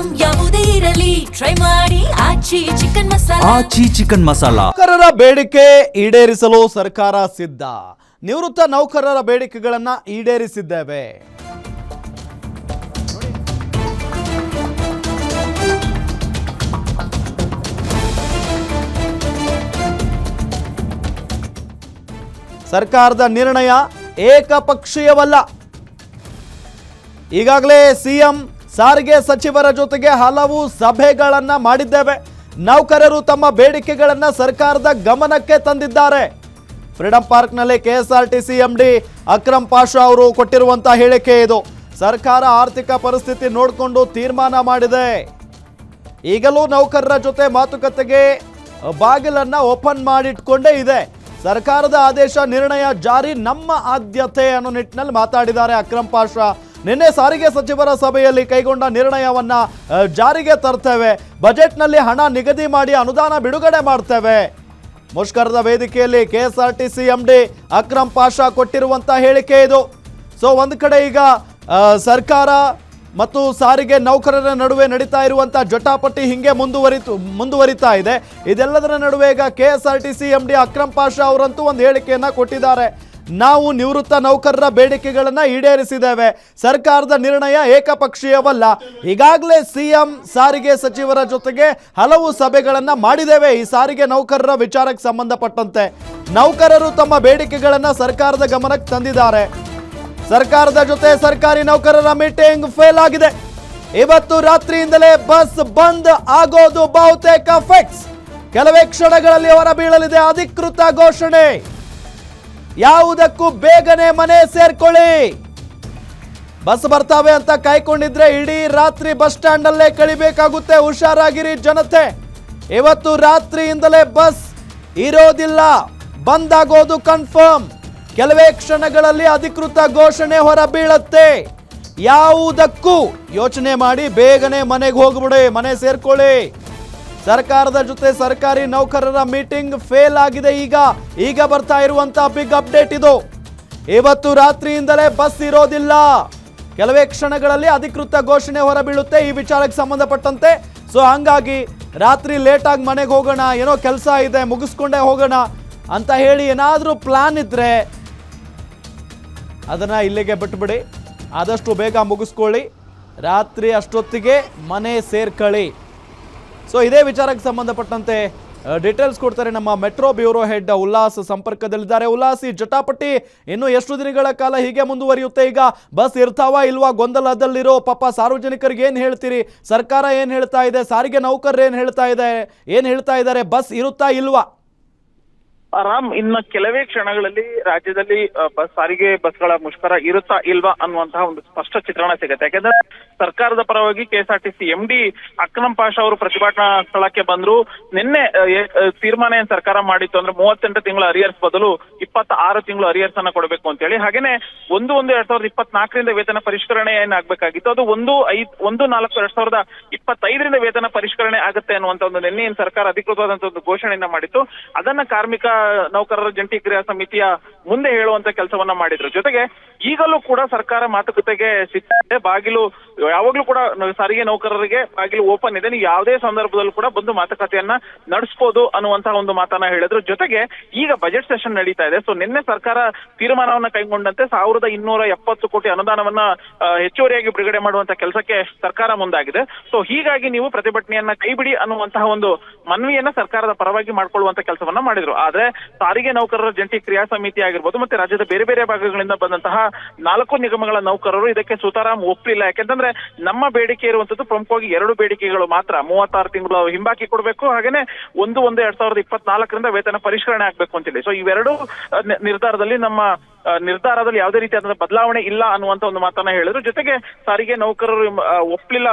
Item ಯಾವುದೇ ಇರಲಿ try ಮಾಡಿ ಆಚಿ ಚಿಕನ್ ಮಸಾಲಾ. ಆಚಿ ಚಿಕನ್ ಮಸಾಲಾ. ನೌಕರರ ಬೇಡಿಕೆ ಈಡೇರಿಸಲು ಸರ್ಕಾರ ಸಿದ್ಧ. ನಿವೃತ್ತ ನೌಕರರ ಬೇಡಿಕೆಗಳನ್ನ ಈಡೇರಿಸಿದ್ದೇವೆ. ಸರ್ಕಾರದ ನಿರ್ಣಯ ಏಕಪಕ್ಷೀಯವಲ್ಲ. ಈಗಾಗಲೇ ಸಿಎಂ ಸಾರಿಗೆ ಸಚಿವರ ಜೊತೆಗೆ ಹಲವು ಸಭೆಗಳನ್ನ ಮಾಡಿದ್ದೇವೆ. ನೌಕರರು ತಮ್ಮ ಬೇಡಿಕೆಗಳನ್ನ ಸರ್ಕಾರದ ಗಮನಕ್ಕೆ ತಂದಿದ್ದಾರೆ. ಫ್ರೀಡಂ ಪಾರ್ಕ್ನಲ್ಲಿ ಕೆಎಸ್ಆರ್ಟಿಸಿ ಎಂಡಿ ಅಕ್ರಮ್ ಪಾಷಾ ಅವರು ಕೊಟ್ಟಿರುವಂತಹ ಹೇಳಿಕೆ ಇದು. ಸರ್ಕಾರ ಆರ್ಥಿಕ ಪರಿಸ್ಥಿತಿ ನೋಡಿಕೊಂಡು ತೀರ್ಮಾನ ಮಾಡಿದೆ. ಈಗಲೂ ನೌಕರರ ಜೊತೆ ಮಾತುಕತೆಗೆ ಬಾಗಿಲನ್ನ ಓಪನ್ ಮಾಡಿಟ್ಕೊಂಡೇ ಇದೆ. ಸರ್ಕಾರದ ಆದೇಶ ನಿರ್ಣಯ ಜಾರಿ ನಮ್ಮ ಆದ್ಯತೆ ಅನ್ನೋ ನಿಟ್ಟಿನಲ್ಲಿ ಮಾತಾಡಿದ್ದಾರೆ ಅಕ್ರಮ್ ಪಾಷಾ. ನಿನ್ನೆ ಸಾರಿಗೆ ಸಚಿವರ ಸಭೆಯಲ್ಲಿ ಕೈಗೊಂಡ ನಿರ್ಣಯವನ್ನ ಜಾರಿಗೆ ತರ್ತೇವೆ, ಬಜೆಟ್ನಲ್ಲಿ ಹಣ ನಿಗದಿ ಮಾಡಿ ಅನುದಾನ ಬಿಡುಗಡೆ ಮಾಡ್ತೇವೆ. ಮುಷ್ಕರದ ವೇದಿಕೆಯಲ್ಲಿ ಕೆಎಸ್ಆರ್ಟಿಸಿ ಎಂಡಿ ಅಕ್ರಮ್ ಪಾಷಾ ಕೊಟ್ಟಿರುವಂತಹ ಹೇಳಿಕೆ ಇದು. ಸೊ ಒಂದು ಕಡೆ ಈಗ ಸರ್ಕಾರ ಮತ್ತು ಸಾರಿಗೆ ನೌಕರರ ನಡುವೆ ನಡೀತಾ ಇರುವಂತಹ ಜಟಾಪಟಿ ಹಿಂಗೆ ಮುಂದುವರಿತಾ ಇದೆ. ಇದೆಲ್ಲದರ ನಡುವೆ ಈಗ ಕೆಎಸ್ಆರ್ಟಿಸಿ ಎಂಡಿ ಅಕ್ರಮ್ ಪಾಷಾ ಅವರಂತೂ ಒಂದು ಹೇಳಿಕೆಯನ್ನ ಕೊಟ್ಟಿದ್ದಾರೆ. ನಾವು ನಿವೃತ್ತ ನೌಕರರ ಬೇಡಿಕೆಗಳನ್ನ ಈಡೇರಿಸಿದ್ದೇವೆ. ಸರ್ಕಾರದ ನಿರ್ಣಯ ಏಕಪಕ್ಷೀಯವಲ್ಲ. ಈಗಾಗಲೇ ಸಿಎಂ ಸಾರಿಗೆ ಸಚಿವರ ಜೊತೆಗೆ ಹಲವು ಸಭೆಗಳನ್ನ ಮಾಡಿದ್ದೇವೆ. ಈ ಸಾರಿಗೆ ನೌಕರರ ವಿಚಾರಕ್ಕೆ ಸಂಬಂಧಪಟ್ಟಂತೆ ನೌಕರರು ತಮ್ಮ ಬೇಡಿಕೆಗಳನ್ನ ಸರ್ಕಾರದ ಗಮನಕ್ಕೆ ತಂದಿದ್ದಾರೆ. ಸರ್ಕಾರದ ಜೊತೆ ಸರ್ಕಾರಿ ನೌಕರರ ಮೀಟಿಂಗ್ ಫೇಲ್ ಆಗಿದೆ. ಇವತ್ತು ರಾತ್ರಿಯಿಂದಲೇ ಬಸ್ ಬಂದ್ ಆಗೋದು ಬಹುತೇಕ ಫಿಕ್ಸ್. ಕೆಲವೇ ಕ್ಷಣಗಳಲ್ಲಿ ಹೊರಬೀಳಲಿದೆ ಅಧಿಕೃತ ಘೋಷಣೆ. ಯಾವುದಕ್ಕೂ ಬೇಗನೆ ಮನೆ ಸೇರ್ಕೊಳ್ಳಿ. ಬಸ್ ಬರ್ತಾವೆ ಅಂತ ಕಾಯ್ಕೊಂಡಿದ್ರೆ ಇಡೀ ರಾತ್ರಿ ಬಸ್ ಸ್ಟ್ಯಾಂಡ್ ಅಲ್ಲೇ ಕಳಿಬೇಕಾಗುತ್ತೆ. ಹುಷಾರಾಗಿರಿ ಜನತೆ. ಇವತ್ತು ರಾತ್ರಿಯಿಂದಲೇ ಬಸ್ ಇರೋದಿಲ್ಲ, ಬಂದ್ ಆಗೋದು ಕನ್ಫರ್ಮ್. ಕೆಲವೇ ಕ್ಷಣಗಳಲ್ಲಿ ಅಧಿಕೃತ ಘೋಷಣೆ ಹೊರಬೀಳತ್ತೆ. ಯಾವುದಕ್ಕೂ ಯೋಚನೆ ಮಾಡಿ ಬೇಗನೆ ಮನೆಗೆ ಹೋಗ್ಬಿಡಿ, ಮನೆ ಸೇರ್ಕೊಳ್ಳಿ. ಸರ್ಕಾರದ ಜೊತೆ ಸರ್ಕಾರಿ ನೌಕರರ ಮೀಟಿಂಗ್ ಫೇಲ್ ಆಗಿದೆ. ಈಗ ಬರ್ತಾ ಇರುವಂತಹ ಬಿಗ್ ಅಪ್ಡೇಟ್ ಇದು. ಇವತ್ತು ರಾತ್ರಿಯಿಂದಲೇ ಬಸ್ ಇರೋದಿಲ್ಲ. ಕೆಲವೇ ಕ್ಷಣಗಳಲ್ಲಿ ಅಧಿಕೃತ ಘೋಷಣೆ ಹೊರಬೀಳುತ್ತೆ ಈ ವಿಚಾರಕ್ಕೆ ಸಂಬಂಧಪಟ್ಟಂತೆ. ಸೊ ಹಂಗಾಗಿ ರಾತ್ರಿ ಲೇಟಾಗಿ ಮನೆಗೆ ಹೋಗೋಣ, ಏನೋ ಕೆಲಸ ಇದೆ ಮುಗಿಸ್ಕೊಂಡೇ ಹೋಗೋಣ ಅಂತ ಹೇಳಿ ಏನಾದರೂ ಪ್ಲಾನ್ ಇದ್ರೆ ಅದನ್ನ ಇಲ್ಲಿಗೆ ಬಿಟ್ಬಿಡಿ. ಆದಷ್ಟು ಬೇಗ ಮುಗಿಸ್ಕೊಳ್ಳಿ. ರಾತ್ರಿ ಅಷ್ಟೊತ್ತಿಗೆ ಮನೆ ಸೇರ್ಕೊಳ್ಳಿ. ಸೊ ಇದೇ ವಿಚಾರಕ್ಕೆ ಸಂಬಂಧಪಟ್ಟಂತೆ ಡೀಟೇಲ್ಸ್ ಕೊಡ್ತಾರೆ ನಮ್ಮ ಮೆಟ್ರೋ ಬ್ಯೂರೋ ಹೆಡ್ ಉಲ್ಲಾಸ್ ಸಂಪರ್ಕದಲ್ಲಿದ್ದಾರೆ. ಉಲ್ಲಾಸ್, ಈ ಜಟಾಪಟಿ ಇನ್ನು ಎಷ್ಟು ದಿನಗಳ ಕಾಲ ಹೀಗೆ ಮುಂದುವರಿಯುತ್ತೆ? ಈಗ ಬಸ್ ಇರ್ತಾವ ಇಲ್ವಾ ಗೊಂದಲದಲ್ಲಿರೋ ಪಾಪ ಸಾರ್ವಜನಿಕರಿಗೆ ಏನು ಹೇಳ್ತೀರಿ? ಸರ್ಕಾರ ಏನು ಹೇಳ್ತಾ ಇದೆ? ಸಾರಿಗೆ ನೌಕರರು ಏನು ಹೇಳ್ತಾ ಇದ್ದಾರೆ? ಬಸ್ ಇರುತ್ತಾ ಇಲ್ವಾ? ರಾಮ್, ಇನ್ನ ಕೆಲವೇ ಕ್ಷಣಗಳಲ್ಲಿ ರಾಜ್ಯದಲ್ಲಿ ಸಾರಿಗೆ ಬಸ್ಗಳ ಮುಷ್ಕರ ಇರುತ್ತಾ ಇಲ್ವಾ ಅನ್ನುವಂತಹ ಒಂದು ಸ್ಪಷ್ಟ ಚಿತ್ರಣ ಸಿಗುತ್ತೆ. ಯಾಕಂದ್ರೆ ಸರ್ಕಾರದ ಪರವಾಗಿ ಕೆಎಸ್ಆರ್ಟಿಸಿ ಎಂಡಿ ಅಕ್ರಮ್ ಪಾಷಾ ಅವರು ಪ್ರತಿಭಟನಾ ಸ್ಥಳಕ್ಕೆ ಬಂದ್ರು. ನಿನ್ನೆ ತೀರ್ಮಾನ ಏನ್ ಸರ್ಕಾರ ಮಾಡಿತ್ತು ಅಂದ್ರೆ 38 ತಿಂಗಳ ಅರಿಯರ್ಸ್ ಬದಲು 26 ತಿಂಗಳು ಅರಿಯರ್ಸ್ ಅನ್ನ ಕೊಡಬೇಕು ಅಂತ ಹೇಳಿ. ಹಾಗೇನೆ 1/1/2024 ವೇತನ ಪರಿಷ್ಕರಣೆ ಏನಾಗಬೇಕಾಗಿತ್ತು ಅದು 1/4/2025 ವೇತನ ಪರಿಷ್ಕರಣೆ ಆಗುತ್ತೆ ಅನ್ನುವಂತ ಒಂದು ನಿನ್ನೆ ಏನ್ ಸರ್ಕಾರ ಅಧಿಕೃತವಾದಂತಹ ಒಂದು ಘೋಷಣೆಯನ್ನ ಮಾಡಿತ್ತು. ಅದನ್ನ ಕಾರ್ಮಿಕ ನೌಕರರ ಜಂಟಿ ಕ್ರಿಯಾ ಸಮಿತಿಯ ಮುಂದೆ ಹೇಳುವಂತ ಕೆಲಸವನ್ನ ಮಾಡಿದ್ರು. ಜೊತೆಗೆ ಈಗಲೂ ಕೂಡ ಸರ್ಕಾರ ಮಾತುಕತೆಗೆ ಸಿದ್ಧತೆ. ಬಾಗಿಲು ಯಾವಾಗ್ಲೂ ಕೂಡ ಸಾರಿಗೆ ನೌಕರರಿಗೆ ಬಾಗಿಲು ಓಪನ್ ಇದೆ. ನೀವು ಯಾವುದೇ ಸಂದರ್ಭದಲ್ಲೂ ಕೂಡ ಬಂದು ಮಾತುಕತೆಯನ್ನ ನಡೆಸಬಹುದು ಅನ್ನುವಂತಹ ಒಂದು ಮಾತನ್ನ ಹೇಳಿದ್ರು. ಜೊತೆಗೆ ಈಗ ಬಜೆಟ್ ಸೆಷನ್ ನಡೀತಾ ಇದೆ. ಸೊ ನಿನ್ನೆ ಸರ್ಕಾರ ತೀರ್ಮಾನವನ್ನ ಕೈಗೊಂಡಂತೆ 1270 ಕೋಟಿ ಅನುದಾನವನ್ನ ಹೆಚ್ಚುವರಿಯಾಗಿ ಬಿಡುಗಡೆ ಮಾಡುವಂತ ಕೆಲಸಕ್ಕೆ ಸರ್ಕಾರ ಮುಂದಾಗಿದೆ. ಸೊ ಹೀಗಾಗಿ ನೀವು ಪ್ರತಿಭಟನೆಯನ್ನ ಕೈಬಿಡಿ ಅನ್ನುವಂತಹ ಒಂದು ಮನವಿಯನ್ನ ಸರ್ಕಾರದ ಪರವಾಗಿ ಮಾಡ್ಕೊಳ್ಳುವಂತ ಕೆಲಸವನ್ನ ಮಾಡಿದ್ರು. ಆದ್ರೆ ಸಾರಿಗೆ ನೌಕರರ ಜಂಟಿ ಕ್ರಿಯಾ ಸಮಿತಿ ಆಗಿರ್ಬೋದು ಮತ್ತೆ ರಾಜ್ಯದ ಬೇರೆ ಬೇರೆ ಭಾಗಗಳಿಂದ ಬಂದಂತಹ 4 ನಿಗಮಗಳ ನೌಕರರು ಇದಕ್ಕೆ ಸುತಾರಾಮ್ ಒಪ್ಪಲಿಲ್ಲ. ಯಾಕೆಂತಂದ್ರೆ ನಮ್ಮ ಬೇಡಿಕೆ ಇರುವಂತದ್ದು ಪ್ರಮುಖವಾಗಿ 2 ಬೇಡಿಕೆಗಳು ಮಾತ್ರ. 36 ತಿಂಗಳು ಹಿಂಬಾಕಿ ಕೊಡಬೇಕು, ಹಾಗೇನೆ 1/1/2024 ವೇತನ ಪರಿಷ್ಕರಣೆ ಆಗ್ಬೇಕು ಅಂತೇಳಿ. ಸೊ ಇವೆರಡು ನಿರ್ಧಾರದಲ್ಲಿ ನಿರ್ಧಾರದಲ್ಲಿ ಯಾವುದೇ ರೀತಿಯಾದ ಬದಲಾವಣೆ ಇಲ್ಲ ಅನ್ನುವಂತ ಒಂದು ಮಾತನ್ನ ಹೇಳಿದ್ರು. ಜೊತೆಗೆ ಸಾರಿಗೆ ನೌಕರರು ಒಪ್ಪಲಿಲ್ಲ.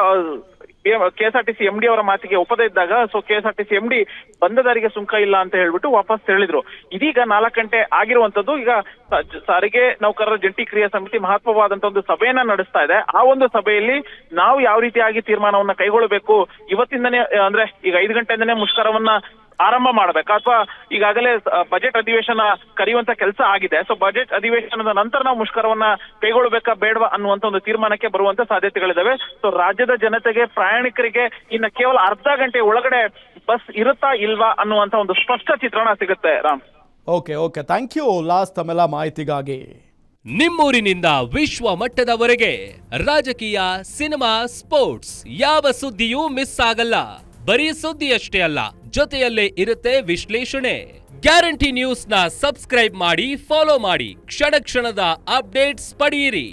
ಕೆಎಸ್ಆರ್ಟಿಸಿ ಎಂಡಿ ಅವರ ಮಾತಿಗೆ ಒಪ್ಪದೇ ಇದ್ದಾಗ ಸೊ ಕೆಎಸ್ಆರ್ಟಿಸಿ ಎಂಡಿ ಬಂದ ದಾರಿಗೆ ಸುಂಕ ಇಲ್ಲ ಅಂತ ಹೇಳ್ಬಿಟ್ಟು ವಾಪಸ್ ಹೇಳಿದ್ರು. ಇದೀಗ 4 ಗಂಟೆ ಆಗಿರುವಂತದ್ದು. ಈಗ ಸಾರಿಗೆ ನೌಕರರ ಜಂಟಿ ಕ್ರಿಯಾ ಸಮಿತಿ ಮಹತ್ವವಾದಂತಹ ಒಂದು ಸಭೆಯನ್ನ ನಡೆಸ್ತಾ ಇದೆ. ಆ ಒಂದು ಸಭೆಯಲ್ಲಿ ನಾವು ಯಾವ ರೀತಿಯಾಗಿ ತೀರ್ಮಾನವನ್ನ ಕೈಗೊಳ್ಳಬೇಕು, ಇವತ್ತಿಂದನೇ ಅಂದ್ರೆ ಈಗ 5 ಗಂಟೆಯಿಂದನೇ ಮುಷ್ಕರವನ್ನ ಆರಂಭ ಮಾಡಬೇಕಾ ಅಥವಾ ಈಗಾಗಲೇ ಬಜೆಟ್ ಅಧಿವೇಶನ ಕರೆಯುವಂತ ಕೆಲಸ ಆಗಿದೆ. ಸೊ ಬಜೆಟ್ ಅಧಿವೇಶನದ ನಂತರ ನಾವು ಮುಷ್ಕರವನ್ನ ಕೈಗೊಳ್ಳಬೇಕಾ ಬೇಡವಾ ಅನ್ನುವಂತ ಒಂದು ತೀರ್ಮಾನಕ್ಕೆ ಬರುವಂತ ಸಾಧ್ಯತೆಗಳಿದಾವೆ. ಸೊ ರಾಜ್ಯದ ಜನತೆಗೆ, ಪ್ರಯಾಣಿಕರಿಗೆ ಇನ್ನ ಕೇವಲ ಅರ್ಧ ಗಂಟೆ ಒಳಗಡೆ ಬಸ್ ಇರುತ್ತಾ ಇಲ್ವಾ ಅನ್ನುವಂತ ಒಂದು ಸ್ಪಷ್ಟ ಚಿತ್ರಣ ಸಿಗುತ್ತೆ. ರಾಮ್, ಓಕೆ, ಥ್ಯಾಂಕ್ ಯು ಲಾಸ್ ತಮ್ಮೆಲ್ಲ ಮಾಹಿತಿಗಾಗಿ. ನಿಮ್ಮೂರಿನಿಂದ ವಿಶ್ವ ಮಟ್ಟದವರೆಗೆ ರಾಜಕೀಯ, ಸಿನಿಮಾ, ಸ್ಪೋರ್ಟ್ಸ್ ಯಾವ ಸುದ್ದಿಯೂ ಮಿಸ್ ಆಗಲ್ಲ. ಬರೀ ಸುದ್ದಿಯಷ್ಟೇ ಅಲ್ಲ, ಜೊತೆಯಲ್ಲೇ ಇರುತ್ತೆ ವಿಶ್ಲೇಷಣೆ. ಗ್ಯಾರಂಟಿ ನ್ಯೂಸ್ ನ ಸಬ್ಸ್ಕ್ರೈಬ್ ಮಾಡಿ, ಫಾಲೋ ಮಾಡಿ, ಕ್ಷಣ ಕ್ಷಣದ ಅಪ್ಡೇಟ್ಸ್ ಪಡೆಯಿರಿ.